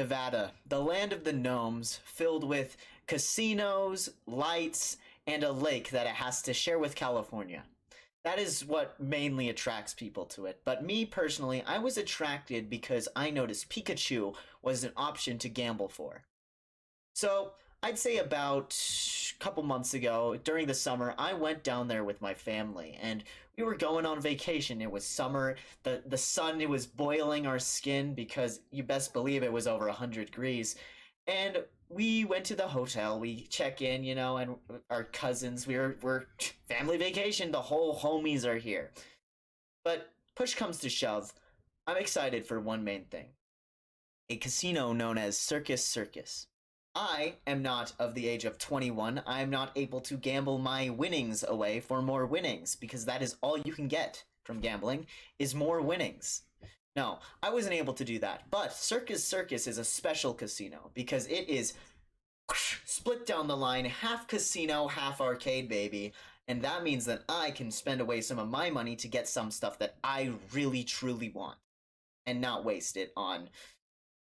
Nevada, the land of the gnomes, filled with casinos, lights, and a lake that it has to share with California. That is what mainly attracts people to it. But me personally, I was attracted because I noticed Pikachu was an option to gamble for. So I'd say about a couple months ago, during the summer, I went down there with my family, and we were going on vacation. It was summer. The sun, it was boiling our skin because you best believe it was over 100 degrees. And we went to the hotel. We check in, and our cousins. We're family vacation. The whole homies are here. But push comes to shove, I'm excited for one main thing: a casino known as Circus Circus. I am not of the age of 21. I am not able to gamble my winnings away for more winnings, because that is all you can get from gambling, is more winnings. No, I wasn't able to do that. But Circus Circus is a special casino because it is split down the line, half casino, half arcade, baby. And that means that I can spend away some of my money to get some stuff that I really truly want and not waste it on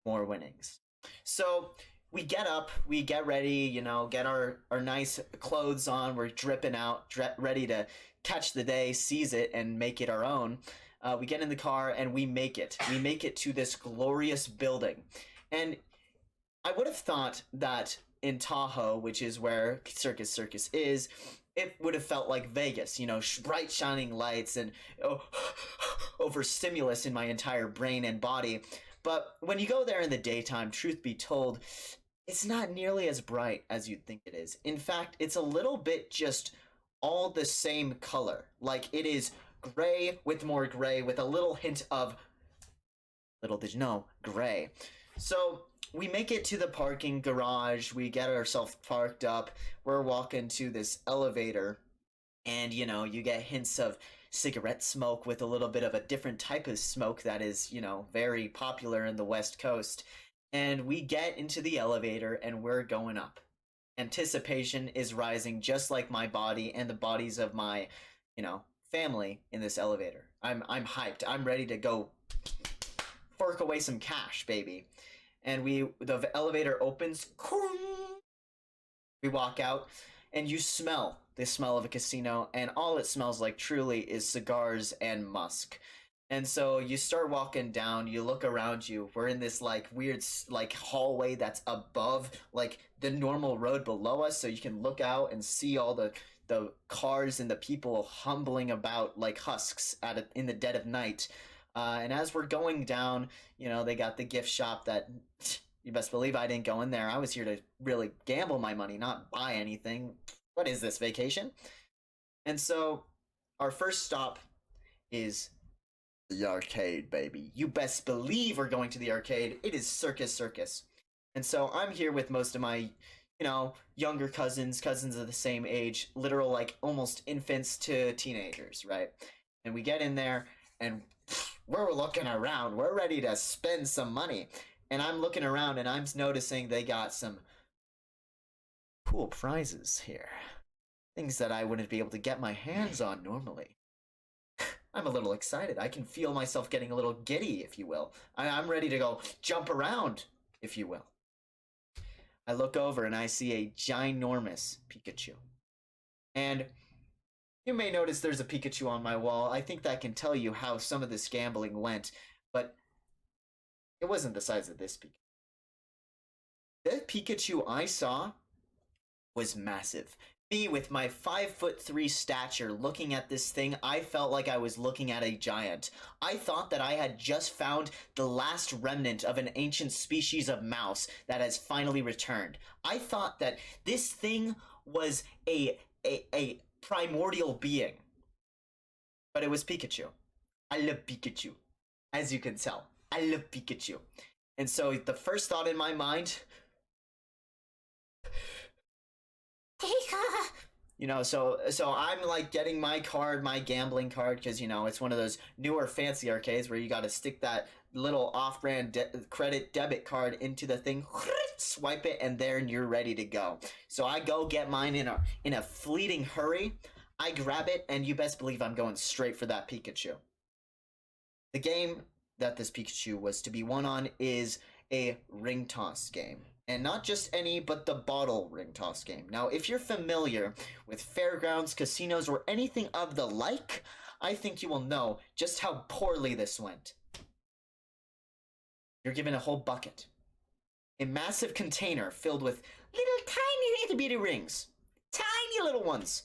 more winnings. So we get up, we get ready, get our nice clothes on, we're dripping out, ready to catch the day, seize it, and make it our own. We get in the car and we make it. We make it to this glorious building. And I would have thought that in Tahoe, which is where Circus Circus is, it would have felt like Vegas, bright shining lights and overstimulus in my entire brain and body. But when you go there in the daytime, truth be told, it's not nearly as bright as you'd think it is. In fact, it's a little bit just all the same color. Like, it is gray with more gray with a little hint of, little did you know, gray. So we make it to the parking garage. We get ourselves parked up. We're walking to this elevator. And, you get hints of cigarette smoke with a little bit of a different type of smoke that is, very popular in the West Coast. And we get into the elevator and we're going up. Anticipation is rising just like my body and the bodies of my, family in this elevator. I'm hyped. I'm ready to go fork away some cash, baby. And the elevator opens. We walk out and you smell the smell of a casino, and all it smells like truly is cigars and musk. And so you start walking down, you look around you. We're in this weird hallway that's above the normal road below us, so you can look out and see all the cars and the people humbling about like husks in the dead of night. And as we're going down, they got the gift shop that you best believe I didn't go in there. I was here to really gamble my money, not buy anything. What is this, vacation? And so our first stop is the arcade, baby. You best believe we're going to the arcade. It is Circus Circus. And so I'm here with most of my, younger cousins of the same age, literal almost infants to teenagers, right? And we get in there and we're looking around. We're ready to spend some money. And I'm looking around and I'm noticing they got some cool prizes here. Things that I wouldn't be able to get my hands on normally. I'm a little excited. I can feel myself getting a little giddy, if you will. I'm ready to go jump around, if you will. I look over and I see a ginormous Pikachu. And you may notice there's a Pikachu on my wall. I think that can tell you how some of this gambling went, but it wasn't the size of this Pikachu. The Pikachu I saw was massive. Me, with my 5'3" stature, looking at this thing, I felt like I was looking at a giant. I thought that I had just found the last remnant of an ancient species of mouse that has finally returned. I thought that this thing was a primordial being. But it was Pikachu. I love Pikachu. As you can tell, I love Pikachu. And so the first thought in my mind, so I'm getting my card, my gambling card, because it's one of those newer fancy arcades where you got to stick that little off-brand credit debit card into the thing, swipe it, and then you're ready to go. So I go get mine in a fleeting hurry. I grab it, and you best believe I'm going straight for that Pikachu. The game that this Pikachu was to be won on is a ring toss game. And not just any, but the bottle ring toss game. Now, if you're familiar with fairgrounds, casinos, or anything of the like, I think you will know just how poorly this went. You're given a whole bucket. A massive container filled with little tiny itty bitty rings. Tiny little ones.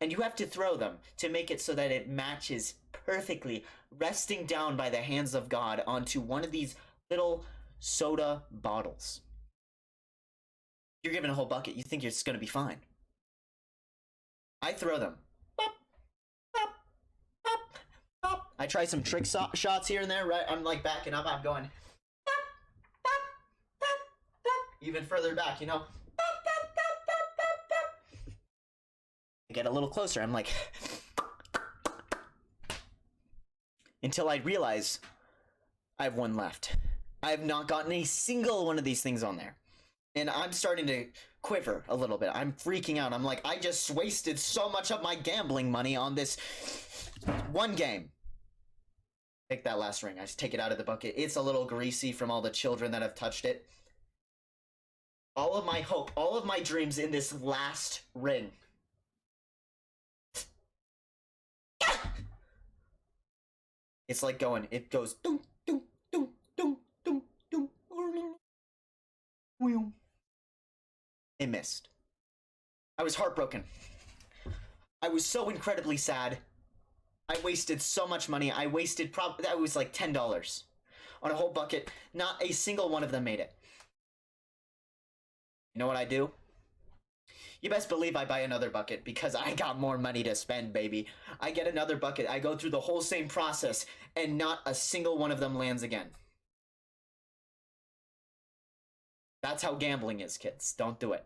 And you have to throw them to make it so that it matches perfectly, resting down by the hands of God onto one of these little soda bottles. You're given a whole bucket. You think it's going to be fine. I throw them. Bop, bop, bop, bop. I try some trick shots here and there, right? I'm like backing up. I'm going bop, bop, bop, bop. Even further back, you know. Bop, bop, bop, bop, bop, bop. I get a little closer. I'm like, until I realize I have one left. I have not gotten a single one of these things on there. And I'm starting to quiver a little bit. I'm freaking out. I'm like, I just wasted so much of my gambling money on this one game. Take that last ring. I just take it out of the bucket. It's a little greasy from all the children that have touched it. All of my hope, all of my dreams in this last ring. It's like going, it goes doom, doom, doom, doom, doom, doom. It missed. I was heartbroken. I was so incredibly sad. I wasted so much money. I wasted that was like $10 on a whole bucket. Not a single one of them made it. You know what I do? You best believe I buy another bucket because I got more money to spend, baby. I get another bucket. I go through the whole same process and not a single one of them lands again. That's how gambling is, kids. Don't do it.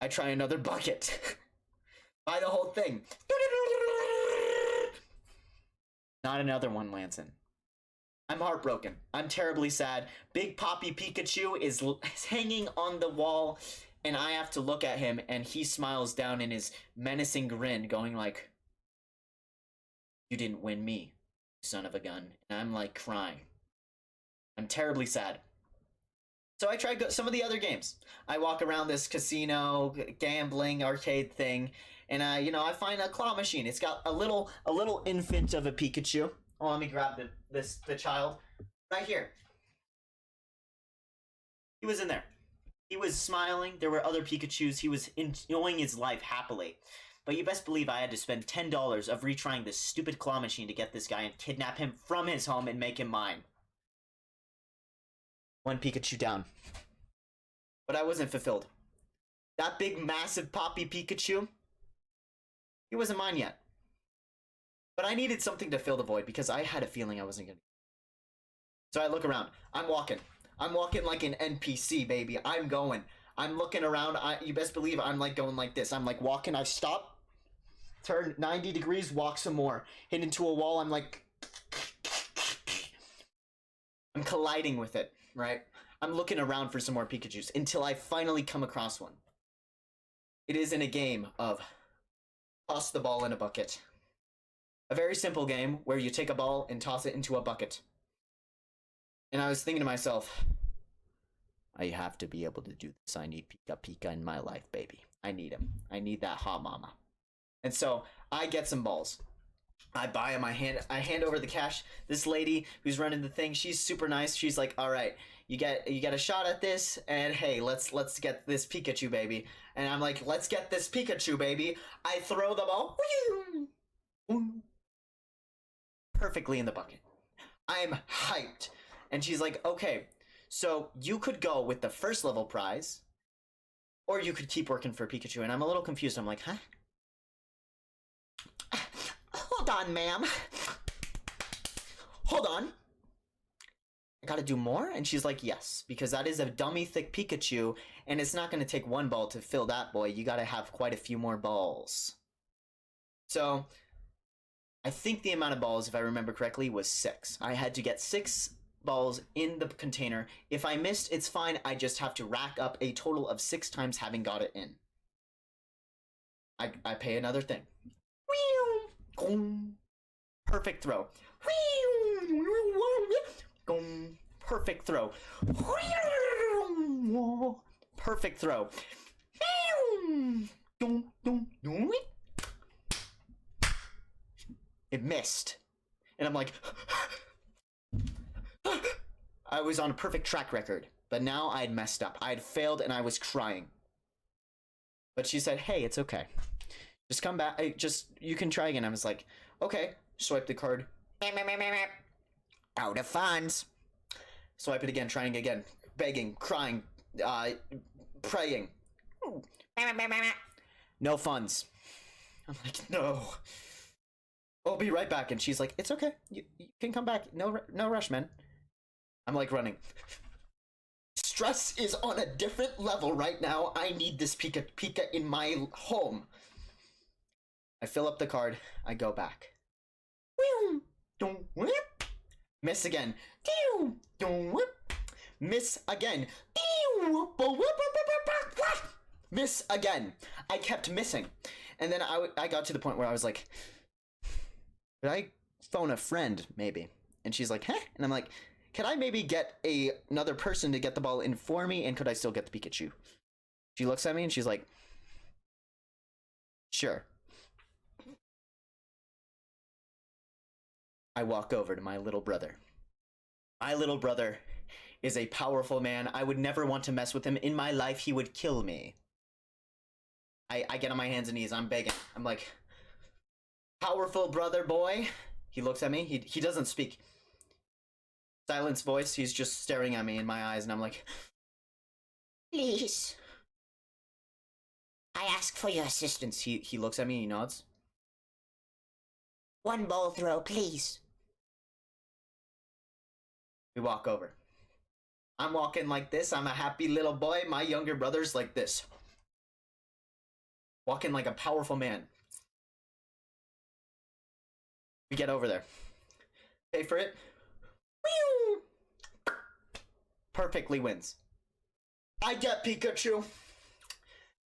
I try another bucket. Buy the whole thing. Not another one lands in. I'm heartbroken. I'm terribly sad. Big Poppy Pikachu is hanging on the wall, and I have to look at him, and he smiles down in his menacing grin, going like, "You didn't win me, son of a gun." And I'm like crying. I'm terribly sad. So I tried some of the other games. I walk around this casino, gambling, arcade thing, and I find a claw machine. It's got a little infant of a Pikachu. Oh, let me grab the child right here. He was in there. He was smiling. There were other Pikachus. He was enjoying his life happily. But you best believe I had to spend $10 of retrying this stupid claw machine to get this guy and kidnap him from his home and make him mine. One Pikachu down. But I wasn't fulfilled. That big, massive Poppy Pikachu, he wasn't mine yet. But I needed something to fill the void because I had a feeling I wasn't gonna. So I look around. I'm walking like an NPC, baby. I'm going. I'm looking around. You best believe I'm like going like this. I'm like walking. I stop, turn 90 degrees, walk some more. Hit into a wall. I'm like, I'm colliding with it, right? I'm looking around for some more Pikachus until I finally come across one. It is in a game of toss the ball in a bucket. A very simple game where you take a ball and toss it into a bucket. And I was thinking to myself, I have to be able to do this. I need Pika Pika in my life, baby. I need him. I need that hot mama. And so I get some balls. I buy him. I hand over the cash. This lady who's running the thing, she's super nice. She's like, all right, you get a shot at this, and hey, let's get this Pikachu, baby. And I'm like, let's get this Pikachu, baby. I throw the ball perfectly in the bucket. I'm hyped. And she's like, okay, so you could go with the first level prize, or you could keep working for Pikachu. And I'm a little confused. I'm like, huh? Hold on, ma'am. Hold on. I gotta do more? And she's like, yes, because that is a dummy thick Pikachu, and it's not gonna take one ball to fill that boy. You gotta have quite a few more balls. So I think the amount of balls, if I remember correctly, was 6. I had to get 6 balls in the container. If I missed, it's fine. I just have to rack up a total of 6 times having got it in. I pay another thing. Perfect throw. Perfect throw. Perfect throw. It missed. And I'm like, I was on a perfect track record, but now I had messed up. I had failed and I was crying. But she said, hey, it's okay. Just come back. You can try again. I was like, okay. Swipe the card. Out of funds. Swipe it again, trying again. Begging, crying, praying. No funds. I'm like, no. I'll be right back. And she's like, it's okay. You can come back. No rush, man. I'm like running. Stress is on a different level right now. I need this Pika in my home. I fill up the card. I go back. Miss again. Miss again. Miss again. I kept missing. And then I got to the point where I was like, could I phone a friend, maybe? And she's like, huh? And I'm like, could I maybe get another person to get the ball in for me? And could I still get the Pikachu? She looks at me and she's like, sure. I walk over to my little brother. My little brother is a powerful man. I would never want to mess with him. In my life, he would kill me. I get on my hands and knees. I'm begging. I'm like, powerful brother boy. He looks at me. He doesn't speak. Silence voice. He's just staring at me in my eyes. And I'm like, please. I ask for your assistance. He looks at me. He nods. One ball throw, please. We walk over. I'm walking like this. I'm a happy little boy. My younger brother's like this. Walking like a powerful man. We get over there. Pay for it. Perfectly wins. I get Pikachu.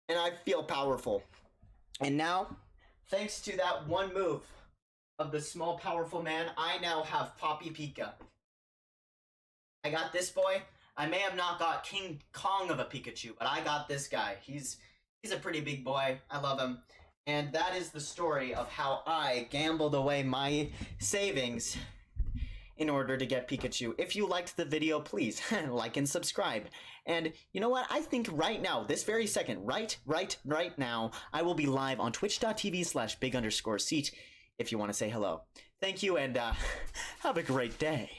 And I feel powerful. And now, thanks to that one move of the small powerful man, I now have Poppy Pika. I got this boy. I may have not got King Kong of a Pikachu, but I got this guy. He's a pretty big boy. I love him. And that is the story of how I gambled away my savings in order to get Pikachu. If you liked the video, please like and subscribe. And you know what? I think right now, this very second, right now, I will be live on twitch.tv/big_seat if you want to say hello. Thank you and have a great day.